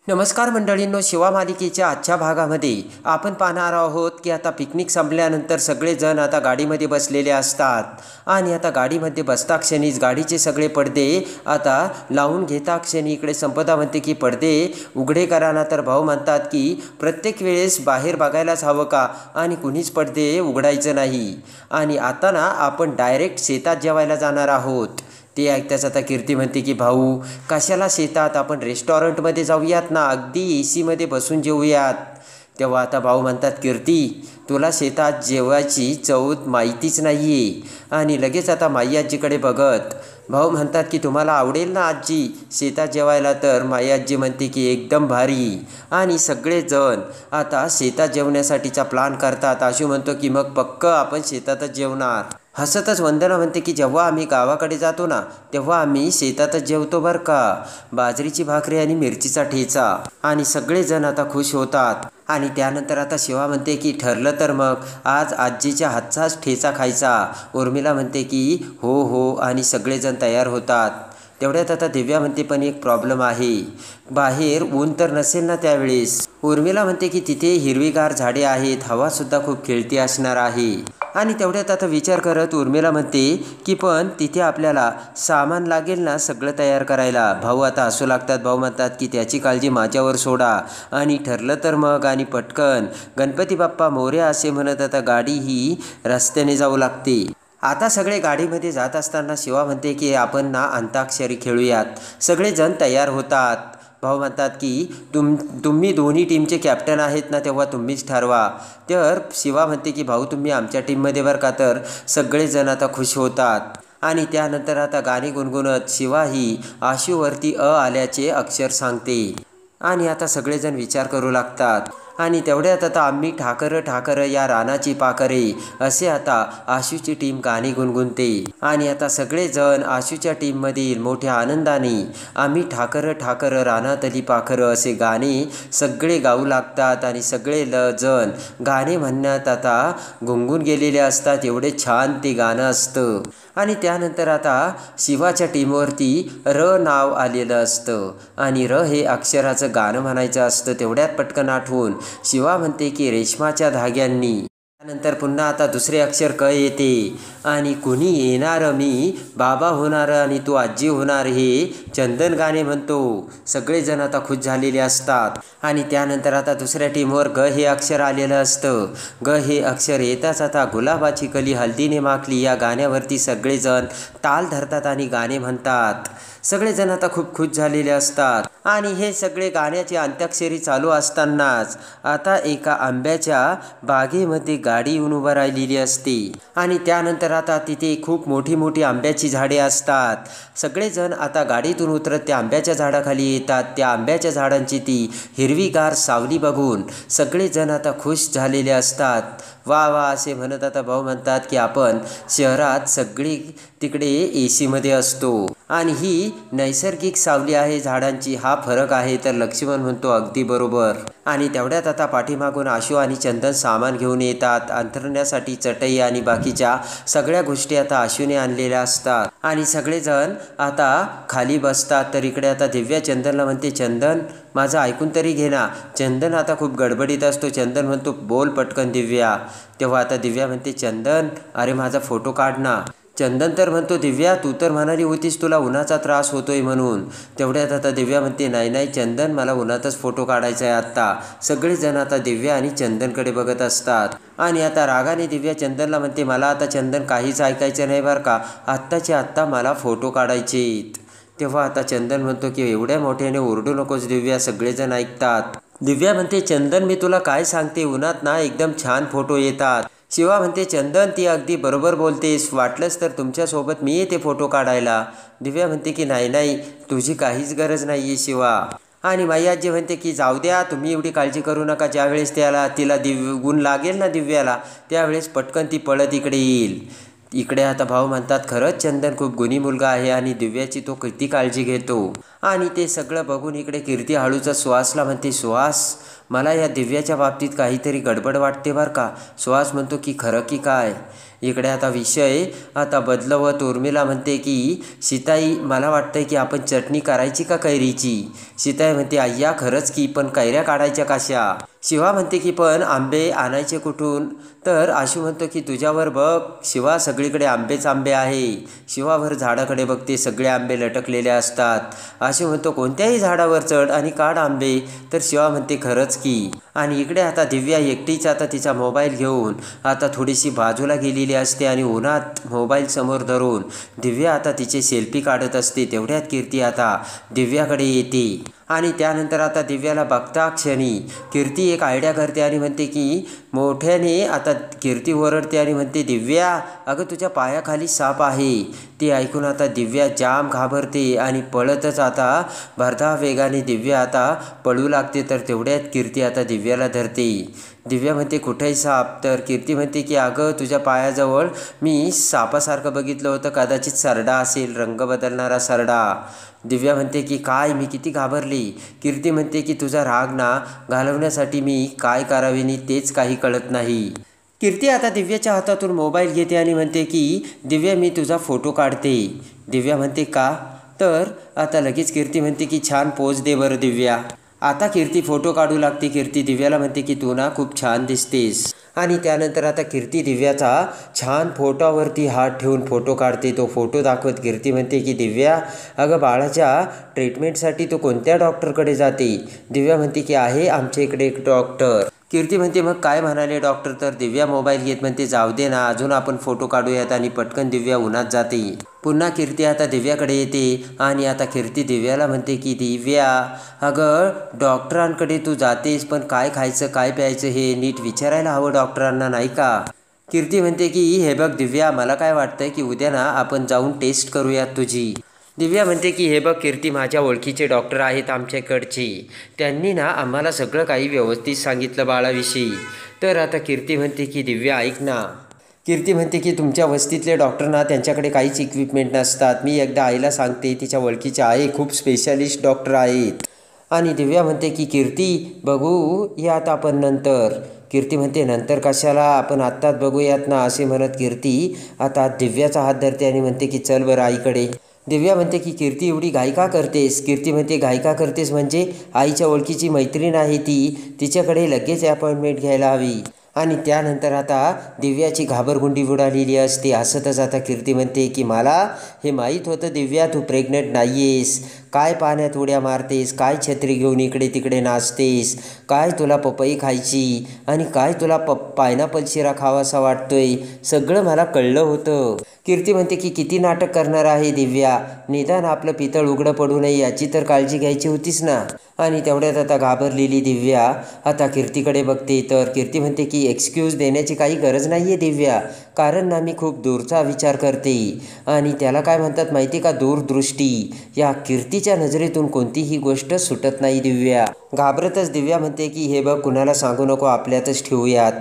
नमस्कार मंडळींनो, शिवा मालिकेच्या आजच्या भागामध्ये आपण पाहणार आहोत की आता पिकनिक संपल्यानंतर सगळेजण आता गाडीमध्ये बसलेले असतात आणि आता गाडीमध्ये बसता क्षणीच गाडीचे सगळे पडदे आता लावून घेता क्षणी इकडे संपदा म्हणते की पडदे उघडे करा ना. तर भाऊ म्हणतात की प्रत्येक वेळेस बाहेर बघायलाच हवं का आणि कुणीच पडदे उघडायचं नाही. आणि आता ना आपण डायरेक्ट शेतात जेवायला जाणार आहोत. ते ऐकताच आता कीर्ती म्हणते की भाऊ कशाला शेतात, आपण रेस्टॉरंटमध्ये जाऊयात ना, अगदी AC मध्ये बसून जेवूयात. तेव्हा आता भाऊ म्हणतात कीर्ती तुला शेतात जेवायची चव माहितीच नाही आहे. आणि लगेच आता माई आजीकडे बघत भाऊ म्हणतात की तुम्हाला आवडेल ना आजी शेतात जेवायला. तर माई आजी म्हणते की एकदम भारी. आणि सगळेजण आता शेतात जेवण्यासाठीचा प्लॅन करतात. आशू म्हणतो की मग पक्क आपण शेतातच जेवणार. हसतच वंदना म्हणते की जेव्हा आम्ही गावाकडे जातो ना तेव्हा आम्ही शेतातच जेवतो बरं का, बाजरीची भाकरी आणि मिरचीचा ठेचा. आणि सगळेजण आता खुश होतात. आणि त्यानंतर आता शिवा म्हणते की ठरलं तर मग आज आजीच्या हातचाच ठेचा खायचा. उर्मिला म्हणते की हो हो आणि सगळेजण तयार होतात. तेवढ्यात आता दिव्या म्हणते पण एक प्रॉब्लेम आहे, बाहेर ऊन तर नसेल ना त्यावेळेस. उर्मिला म्हणते की तिथे हिरवीगार झाडे आहेत, हवासुद्धा खूप खेळती असणार आहे. आणि तेवढ्यात आता विचार करत उर्मिला म्हणते की पण तिथे आपल्याला सामान लागेल ना सगळं तयार करायला. भाऊ आता हसू लागतात. भाऊ म्हणतात की त्याची काळजी माझ्यावर सोडा आणि ठरलं तर मग. आणि पटकन गणपती बाप्पा मोरया असे म्हणत आता गाडी ही रस्त्याने जाऊ लागते. आता सगळे गाडीमध्ये जात असताना शिवा म्हणते की आपण ना अंताक्षरी खेळूयात. सगळेजण तयार होतात. भाऊ म्हणतात की तुम्ही दोन्ही टीमचे कॅप्टन आहेत ना तेव्हा तुम्हीच ठरवा. तर शिवा म्हणते की भाऊ तुम्ही आमच्या टीममध्ये बरं का. तर सगळेजण आता खुश होतात. आणि त्यानंतर आता गाणी गुणगुणत शिवा ही आशूवरती आल्याचे अक्षर सांगते. आणि आता सगळेजण विचार करू लागतात. आणि तेवढ्यात आता आम्ही ठाकर ठाकर या रानाची पाखरे असे आता आशूची टीम गाणी गुणगुणते. आणि आता सगळेजण आशूच्या टीममधील मोठ्या आनंदाने आम्ही ठाकर ठाकर रानातली पाखरं असे गाणे सगळे गाऊ लागतात. आणि सगळे जण गाणे म्हणण्यात आता गुंगून गेलेले असतात. एवढे छान ते गाणं असतं. आणि त्यानंतर आता शिवाच्या टीमवरती र नाव आलेलं असतं आणि र हे अक्षराचं गाणं म्हणायचं असतं. तेवढ्यात पटकन आठवून शिवा म्हणते की रेशमाच्या धाग्यांनी. त्यानंतर पुन्हा आता दुसरे अक्षर क येते. आणि कुणी येणार मी बाबा होणार आणि तू आजी होणार हे चंदन गाणे म्हणतो. सगळेजण आता खुश झालेले असतात. आणि त्यानंतर आता दुसऱ्या टीमवर ग हे अक्षर आलेलं असतं. ग हे अक्षर येताच आता गुलाबाची कली हल्दीने माखली या गाण्यावरती सगळेजण ताल धरतात आणि गाणे म्हणतात. सगळेजण आता खूप खुश झालेले असतात. आणि हे सगळे गाण्याची अंत्याक्षरी चालू असतानाच आता एका आंब्याच्या बागेमध्ये गाडी येऊन उभं राहिलेली असते. आणि त्यानंतर आता तिथे खूप मोठी मोठी आंब्याची झाडे असतात. सगळेजण आता गाडीतून उतरत त्या आंब्याच्या झाडाखाली येतात. त्या आंब्याच्या झाडांची ती हिरवीगार सावली बघून सगळेजण आता खुश झालेले असतात. वा वा असे म्हणत आता भाऊ म्हणतात की आपण शहरात सगळी तिकडे AC मध्ये असतो आणि ही नैसर्गिक सावली आहे झाडांची, हा फरक आहे. तर लक्ष्मण म्हणतो अगदी बरोबर. आणि तेवढ्यात आता पाठीमागून आशू आणि चंदन सामान घेऊन येतात. अंथरण्यासाठी चटई आणि बाकीच्या सगळ्या गोष्टी आता आशूने आणलेल्या असतात. आणि सगळेजण आता खाली बसतात. तर इकडे आता दिव्या चंदनला म्हणते चंदन माझं ऐकून तरी घे ना. चंदन आता खूप गडबडीत असतो. चंदन म्हणतो बोल पटकन दिव्या. तेव्हा आता दिव्या म्हणते चंदन अरे माझा फोटो काढ ना. चंदन तर म्हणतो दिव्या तू तर म्हणाली होतीस तुला उन्हाचा त्रास होतोय म्हणून. तेवढ्यात आता दिव्या म्हणते नाही नाही चंदन मला उन्हातच फोटो काढायचा आहे आत्ता. सगळेजण आता दिव्या आणि चंदनकडे बघत असतात. आणि आता रागाने दिव्या चंदनला म्हणते मला आता चंदन काहीच ऐकायचं नाही बरं का, आत्ताच्या आत्ता मला फोटो काढायचेत. तेव्हा आता चंदन म्हणतो की एवढ्या मोठ्याने ओरडू नकोस दिव्या, सगळेजण ऐकतात. दिव्या म्हणते चंदन मी तुला काय सांगते, उन्हात ना एकदम छान फोटो येतात. शिवा म्हणते चंदन ती अगदी बरोबर बोलतेस, वाटलंच तर तुमच्यासोबत मी येते फोटो काढायला. दिव्या म्हणते की नाही नाही तुझी काहीच गरज नाही आहे शिवा. आणि माई आजी म्हणते की जाऊ द्या तुम्ही एवढी काळजी करू नका, ज्यावेळेस तिला ऊन लागेल ना दिव्याला त्यावेळेस पटकन ती पळत इकडे येईल. इकडे आता भाऊ म्हणतात खरंच चंदन खूप गुणी मुलगा आहे आणि दिव्याची तो किती काळजी घेतो. आणि ते सगळं बघून इकडे कीर्ती हळूचा सुहासला म्हणते, सुहास मला या दिव्याच्या बाबतीत काहीतरी गडबड वाटते बरं का. सुहास म्हणतो की खरं की काय. इकडे आता विषय आता बदलवत उर्मिला म्हणते की सीताई मला वाटतंय की आपण चटणी करायची का कैरीची. सीताई म्हणते अय्या खरंच की, पण कैऱ्या काढायच्या कशा. शिवा म्हणते की पण आंबे आणायचे कुठून. तर आशू म्हणतो की तुझ्यावर बघ शिवा सगळीकडे आंबेच आंबे आहे. शिवावर झाडाकडे बघते सगळे आंबे लटकलेले असतात. आशू म्हणतो कोणत्याही झाडावर चढ आणि काढ आंबे. तर शिवा म्हणते खरंच की. आणि इकडे आता दिव्या एकटीच आता तिचा मोबाईल घेऊन आता थोडीशी बाजूला गेलेली असते आणि उन्हात मोबाईल समोर धरून दिव्या आता तिचे सेल्फी काढत असते. तेवढ्यात कीर्ती आता दिव्याकडे येते आणि त्यानंतर आता दिव्याला बघता क्षणी कीर्ती एक आयडिया करते आणि म्हणते की मोठ्याने आता कीर्ती ओरडते आणि म्हणते दिव्या अगं तुझ्या पायाखाली साप आहे. ते ऐकून आता दिव्या जाम घाबरते आणि पळतच आता भरधाव वेगाने दिव्या आता पळू लागते. तर तेवढ्यात कीर्ती आता दिव्याला धरते. दिव्या म्हणते कुठेही साप. तर कीर्ती म्हणते की अगं तुझ्या पायाजवळ मी सापासारखं बघितलं होतं, कदाचित सरडा असेल, रंग बदलणारा सरडा. दिव्या म्हणते की काय मी किती घाबरली. कीर्ती म्हणते की तुझा राग ना घालवण्यासाठी मी काय करावे नी तेच काही कळत नाही. कीर्ती आता दिव्याच्या हातातून मोबाईल घेते आणि म्हणते की दिव्या मी तुझा फोटो काढते. दिव्या म्हणते का. तर आता लगेच कीर्ती म्हणते की छान पोज दे बरं दिव्या. आता कीर्ती फोटो काढू लागते. कीर्ती दिव्याला म्हणते की तू ना खूप छान दिसतेस. आणि त्यानंतर आता कीर्ती दिव्याचा छान फोटोवरती हात ठेवून फोटो काढते. तो फोटो दाखवत कीर्ती म्हणते की दिव्या अगं बाळाच्या ट्रीटमेंटसाठी तू कोणत्या डॉक्टरकडे जाते. दिव्या म्हणते की आहे आमच्या इकडे एक डॉक्टर. कीर्ती म्हणते मग काय म्हणाले डॉक्टर. तर दिव्या मोबाईल घेत म्हणते जाऊ दे ना अजून आपण फोटो काढूयात. आणि पटकन दिव्या उन्हात जाते. पुन्हा कीर्ती आता दिव्याकडे येते आणि आता कीर्ती दिव्याला म्हणते की दिव्या अगं डॉक्टरांकडे तू जातेस पण काय खायचं काय प्यायचं हे नीट विचारायला हवं डॉक्टरांना नाही का. कीर्ती म्हणते की हे बघ दिव्या मला काय वाटतंय की उद्या ना आपण जाऊन टेस्ट करूयात तुझी. दिव्या म्हणते की हे बघ कीर्ती माझ्या ओळखीचे डॉक्टर आहेत आमच्याकडचे, त्यांनी ना आम्हाला सगळं काही व्यवस्थित सांगितलं बाळाविषयी. तर आता कीर्ती म्हणते की दिव्या ऐक ना. कीर्ती म्हणते की तुमच्या वस्तीतले डॉक्टर ना त्यांच्याकडे काहीच इक्विपमेंट नसतात. मी एकदा आईला सांगते तिच्या ओळखीचे आहे खूप स्पेशालिस्ट डॉक्टर आहेत. आणि दिव्या म्हणते की कीर्ती बघू यात आपण नंतर. कीर्ती म्हणते नंतर कशाला आपण आत्ताच बघूयात ना. असे म्हणत कीर्ती आता दिव्याचा हात धरते आणि म्हणते की चल बरं आईकडे. दिव्या म्हणते की कीर्ती एवढी घाई का करतेस. कीर्ती म्हणते घाई का करतेस म्हणजे आईच्या ओळखीची मैत्रीण आहे ती, तिच्याकडे लगेच अपॉइंटमेंट घ्यायला हवी. आणि त्यानंतर आता दिव्याची घाबरगुंडी उडालेली असते. हसतच आता कीर्ती म्हणते की मला हे माहीत होतं दिव्या तू प्रेग्नंट नाही आहेस. काय पाण्यात उड्या मारतेस, काय छत्री घेऊन इकडे तिकडे नाचतेस, काय तुला पपई खायची आणि काय तुला पायनॅपल शिरा खावासा वाटतोय, सगळं मला कळलं होतं. कीर्ती म्हणते की किती नाटक करणार आहे दिव्या. निदान आपलं पितळ उघडं पडू नये याची तर काळजी घ्यायची होतीस ना. आणि तेवढ्यात आता घाबरलेली दिव्या आता कीर्तीकडे बघते. तर कीर्ती म्हणते की एक्सक्यूज देण्याची काही गरज नाही आहे दिव्या, कारण ना मी खूप दूरचा विचार करते. आणि त्याला काय म्हणतात माहिती का, दूरदृष्टी. या कीर्तीच्या नजरेतून कोणतीही गोष्ट सुटत नाही दिव्या. घाबरतच दिव्या म्हणते की हे बघ कुणाला सांगू नको, आपल्यातच ठेवूयात.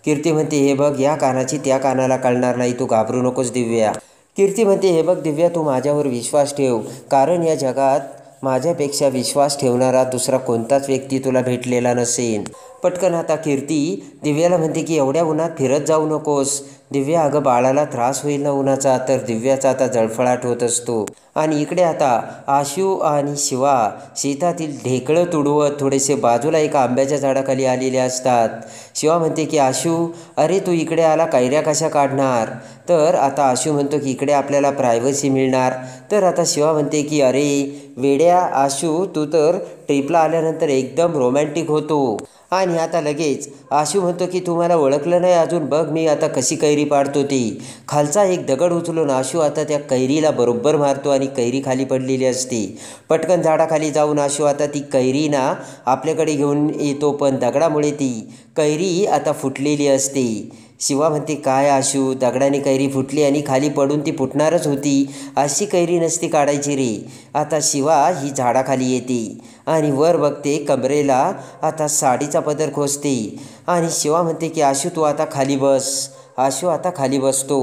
कीर्ती म्हणते हे बघ या कानाची त्या कानाला कळणार नाही, तू घाबरू नकोस दिव्या. कीर्ती म्हणते हे बघ दिव्या तू माझ्यावर विश्वास ठेव, कारण या जगात माझ्यापेक्षा विश्वास ठेवणारा दुसरा कोणताच व्यक्ती तुला भेटलेला नसेल. पटकन आता कीर्ती दिव्याला म्हणते की एवढ्या उन्हात फिरत जाऊ नकोस. दिव्या अगं बाळाला त्रास होईल ना उन्हाचा. तर दिव्याचा आता जळफळाट होत असतो. आणि इकडे आता आशू आणि शिवा शेतातील ढेकळं तुडवत थोडेसे बाजूला एका आंब्याच्या झाडाखाली आलेले असतात. शिवा म्हणते की आशू अरे तू इकडे आला, कैऱ्या कशा काढणार. तर आता आशू म्हणतो की इकडे आपल्याला प्रायव्हसी मिळणार. तर आता शिवा म्हणते की अरे वेड्या आशू तू तर ट्रिपला आल्यानंतर एकदम रोमॅन्टिक होतो. आणि आता लगेच आशू म्हणतो की तू मला ओळखलं नाही अजून, बघ मी आता कशी कैरी पाडतो ती. खालचा एक दगड उचलून आशू आता त्या कैरीला बरोबर मारतो आणि कैरी खाली पडलेली असते. पटकन झाडाखाली जाऊन आशू आता ती कैरी ना आपल्याकडे घेऊन येतो, पण दगडामुळे ती कैरी आता फुटलेली असते. शिवा म्हणते काय आशू दगडाने कैरी फुटली आणि खाली पडून ती फुटणारच होती, अशी कैरी नसती काढायची रे. आता शिवा ही झाडाखाली येते आणि वर बघते, कमरेला आता साडीचा पदर खोचते. आणि शिवा म्हणते की आशू तू आता खाली बस. आशू आता खाली बसतो.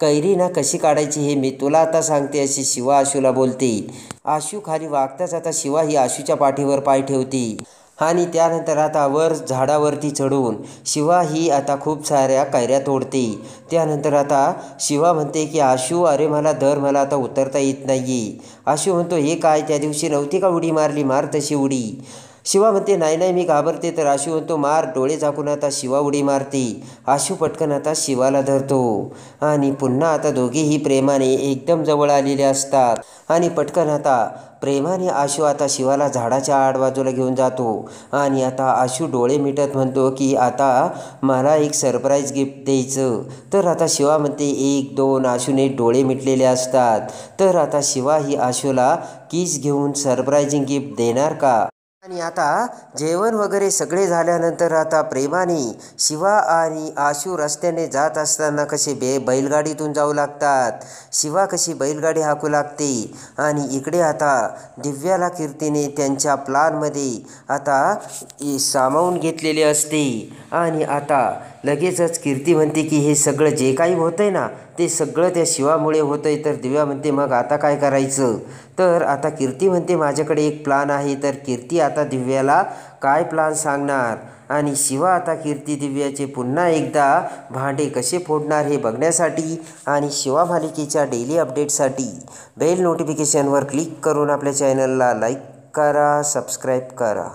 कैरी ना कशी काढायची हे मी तुला आता सांगते अशी शिवा आशूला बोलते. आशू खाली वागताच आता शिवा ही आशूच्या पाठीवर पाय ठेवते आणि त्यानंतर आता वर झाडावरती चढून शिवा ही आता खूप साऱ्या कैऱ्या तोडते. त्यानंतर आता शिवा म्हणते की आशू अरे मला आता उतरता येत नाही. आशू म्हणतो हे काय त्या दिवशी नव्हती का उडी मारली, मार तशी उडी. शिवा म्हणते नाही मी घाबरते. तर आशू म्हणतो मार. डोळे झाकून आता शिवा उडी मारते. आशू पटकन आता शिवाला धरतो आणि पुन्हा आता दोघेही प्रेमाने एकदम जवळ आलेले असतात आणि पटकन आता प्रेमाने आशू आता शिवाला झाडाच्या आडबाजूला घेऊन जातो आणि आता आशू डोळे मिटत म्हणतो की आता मला एक सरप्राईज गिफ्ट द्यायचं. तर आता शिवा म्हणते 1 2 आशूने डोळे मिटलेले असतात. तर आता शिवा ही आशूला किस घेऊन सरप्रायझिंग गिफ्ट देणार का. आणि आता जेवण वगैरे सगळे झाल्यानंतर आता प्रेमाने शिवा आणि आशू रस्त्याने जात असताना कसे बैलगाडीतून जाऊ लागतात. शिवा कशी बैलगाडी हाकू लागते आणि इकडे आता दिव्याला कीर्तीने त्यांच्या प्लॅनमध्ये आता सामावून घेतलेले असते. आणि आता लगेचच कीर्ती म्हणते की हे सगळं जे काही होतंय ना ते सगळं त्या शिवामुळे होतंय. तर दिव्या म्हणते मग आता काय करायचं. तर आता कीर्ती म्हणते माझ्याकडे एक प्लान आहे. तर कीर्ती आता दिव्याला काय प्लान सांगणार आणि शिवा आता कीर्ती दिव्याचे पुन्हा एकदा भांडे कसे फोडणार हे बघण्यासाठी आणि शिवा मालिकेच्या डेली अपडेटसाठी बेल नोटिफिकेशनवर क्लिक करून आपल्या चॅनलला लाईक करा, सबस्क्राईब करा.